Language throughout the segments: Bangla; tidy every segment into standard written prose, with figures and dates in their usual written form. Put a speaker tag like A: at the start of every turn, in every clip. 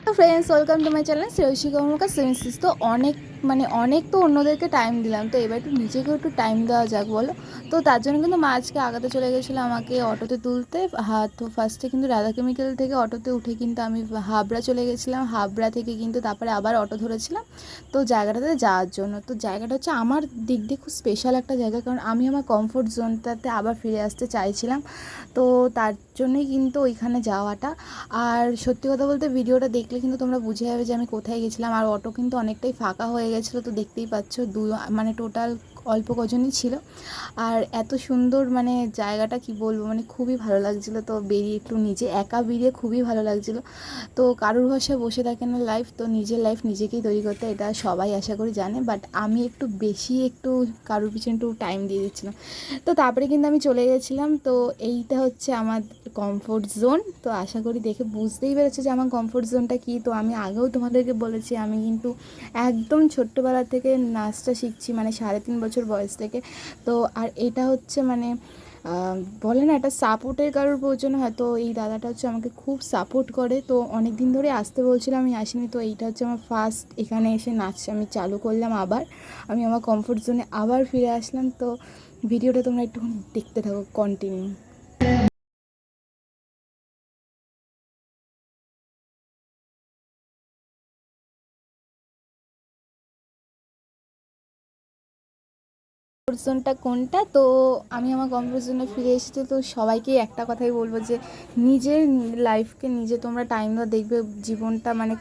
A: তো friends, welcome to my channel Shreyasi Karmakar semester. তো অনেক তো অন্যদেরকে টাইম দিলাম, তো এবার একটু নিজেকেও একটু টাইম দেওয়া যাক বলো। তো তার জন্য কিন্তু মা আজকে আগাতে চলে গেছিলো আমাকে অটোতে তুলতে। তো ফার্স্টে কিন্তু রাধা কেমিক্যাল থেকে অটোতে উঠে কিন্তু আমি হাবড়া চলে গেছিলাম। হাবড়া থেকে কিন্তু তারপরে আবার অটো ধরেছিলাম তো জায়গাটাতে যাওয়ার জন্য। তো জায়গাটা হচ্ছে আমার দিক দিয়ে খুব স্পেশাল একটা জায়গা, কারণ আমি আমার কমফোর্ট জোনটাতে আবার ফিরে আসতে চাইছিলাম। তো তার জন্যই কিন্তু ওইখানে যাওয়াটা। আর সত্যি কথা বলতে ভিডিওটা দেখলে কিন্তু তোমরা বুঝে যাবে যে আমি কোথায় গেছিলাম। আর অটো কিন্তু অনেকটাই ফাঁকা হয়ে গেছিলো, তো দেখতেই পাচ্ছ মানে টোটাল অল্প কজনই ছিল। আর এত সুন্দর মানে জায়গাটা কি বলবো, মানে খুবই ভালো লাগছিলো। তো বেরিয়ে একটু নিজে একা বেরিয়ে খুবই ভালো লাগছিলো। তো কারোর ভরসায় বসে থাকে না লাইফ, তো নিজের লাইফ নিজেকেই তৈরি করতে, এটা সবাই আশা করি জানে। বাট আমি একটু কারোর পিছনে একটু টাইম দিয়ে দিচ্ছিলাম। তো তারপরে কিন্তু আমি চলে গেছিলাম। তো এইটা হচ্ছে আমার কমফোর্ট জোন। তো আশা করি দেখে বুঝতেই পেরেছে যে আমার কমফোর্ট জোনটা কী। তো আমি আগেও তোমাদেরকে বলেছি আমি কিন্তু একদম ছোট্টবেলা থেকে নাচটা শিখছি, মানে 3.5 বছর বয়স থেকে। তো আর এটা হচ্ছে মানে বলে না, একটা সাপোর্টের কারোর প্রয়োজন হয়। তো এই দাদাটা হচ্ছে আমাকে খুব সাপোর্ট করে। তো অনেক দিন ধরে আসতে বলছিলাম, আমি আসিনি। তো এইটা হচ্ছে আমার ফার্স্ট এখানে এসে নাচ আমি চালু করলাম। আবার আমি আমার কমফোর্ট জোনে আবার ফিরে আসলাম। তো ভিডিওটা তোমরা একটু দেখতে থাকো কন্টিনিউ। কমফোর্ট জোনটা কোনটা? তো আমি আমার কমফোর্ট জোনে ফিরে এসেছি। তো সবাইকেই একটা কথাই বলবো যে নিজের লাইফকে নিজে তোমরা টাইম দাও, দেখবে জীবনটা মানে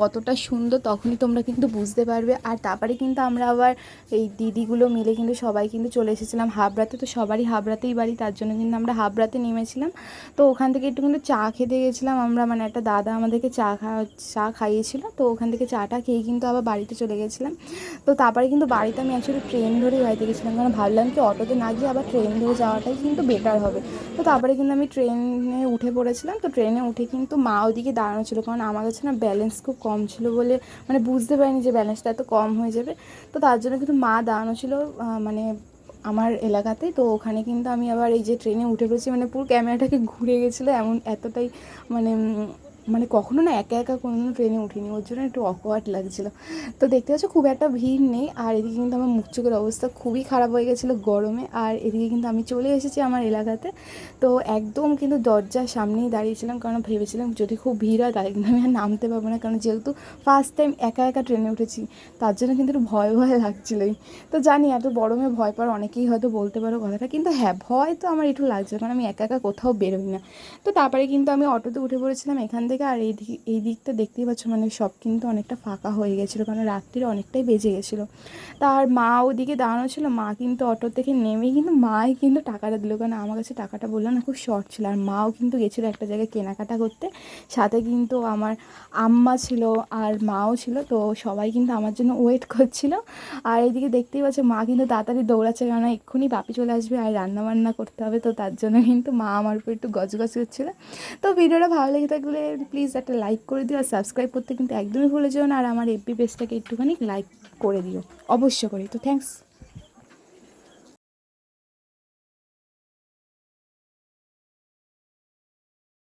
A: কতটা সুন্দর, তখনই তোমরা কিন্তু বুঝতে পারবে। আর তারপরে কিন্তু আমরা আবার এই দিদিগুলো মিলে কিন্তু সবাই কিন্তু চলে এসেছিলাম হাবড়াতে। তো সবারই হাবড়াতেই বাড়ি, তার জন্য কিন্তু আমরা হাবড়াতে নেমেছিলাম। তো ওখান থেকে একটু কিন্তু চা খেতে গেছিলাম আমরা, মানে একটা দাদা আমাদেরকে চা খাইয়েছিল। তো ওখান থেকে চাটা খেয়ে কিন্তু আবার বাড়িতে চলে গেছিলাম। তো তারপরে কিন্তু বাড়িতে আমি অ্যাকচুয়ালি ট্রেন ধরেই বাড়িতে গেছিলাম, কারণ ভাবলাম কি অটোতে না গিয়ে আবার ট্রেন ধরে যাওয়াটাই কিন্তু বেটার হবে। তো তারপরে কিন্তু আমি ট্রেনে উঠে পড়েছিলাম। তো ট্রেনে উঠে কিন্তু মা ওদিকে দাঁড়ানো ছিল, কারণ আমার কাছে না ব্যালেন্স খুব কম ছিল বলে মানে বুঝতে পারিনি যে ব্যালেন্সটা এত কম হয়ে যাবে। তো তার জন্য কিন্তু মা দাঁড়ানো ছিল মানে আমার এলাকাতেই। তো ওখানে কিন্তু আমি আবার এই যে ট্রেনে উঠে পড়েছি, মানে পুরো ক্যামেরাটাকে ঘুরে গেছিলো, এমন এতটাই মানে মানে কখনো না একা একা কোনো ট্রেনে উঠিনি, ওর জন্য একটু অকওয়ার্ড লাগছিলো। তো দেখতে পাচ্ছ খুব একটা ভিড় নেই। আর এদিকে কিন্তু আমার মুখ চোখের অবস্থা খুবই খারাপ হয়ে গেছিলো গরমে। আর এদিকে কিন্তু আমি চলে এসেছি আমার এলাকাতে। তো একদম কিন্তু দরজার সামনেই দাঁড়িয়েছিলাম, কারণ ভেবেছিলাম যদি খুব ভিড় হয় তাহলে কিন্তু আমি আর নামতে পারবো না, কারণ যেহেতু ফার্স্ট টাইম একা একা ট্রেনে উঠেছি, তার জন্য কিন্তু একটু ভয় ভয় লাগছিলোই। তো জানি এত গরমে ভয় পাওয়ার অনেকেই হয়তো বলতে পারো কথাটা, কিন্তু হ্যাঁ ভয় তো আমার একটু লাগছে, কারণ আমি একা একা কোথাও বেরোই না। তো তারপরে কিন্তু আমি অটোতে উঠে পড়েছিলাম এখান থেকে। আর এই দিকটা দেখতেই পাচ্ছ মানে সব কিন্তু অনেকটা ফাঁকা হয়ে গেছিলো, কারণ রাত্রিরে অনেকটাই বেজে গেছিলো। তার মা ওদিকে দাঁড়ানো ছিল, মা কিন্তু অটো থেকে নেমেই কিন্তু মাই কিন্তু টাকাটা দিল, কারণ আমার কাছে টাকাটা বললাম না খুব শর্ট ছিল। আর মাও কিন্তু গেছিলো একটা জায়গায় কেনাকাটা করতে, সাথে কিন্তু আমার আম্মা ছিল আর মাও ছিল। তো সবাই কিন্তু আমার জন্য ওয়েট করছিল। আর এইদিকে দেখতেই পাচ্ছ মা কিন্তু তাড়াতাড়ি দৌড়াচ্ছে, কারণ এক্ষুনি বাপি চলে আসবে আর রান্নাবান্না করতে হবে। তো তার জন্য কিন্তু মা আমার উপর একটু গজগজ করছিলো। তো ভিডিওটা ভালো লেগে থাকলে প্লিজ একটা লাইক করে দিও, আর সাবস্ক্রাইব করতে কিন্তু একদমই ভুলে যেও না। আর আমার এফবি পেজটাকে একটুখানি লাইক করে দিও অবশ্য করে। তো থ্যাংকস।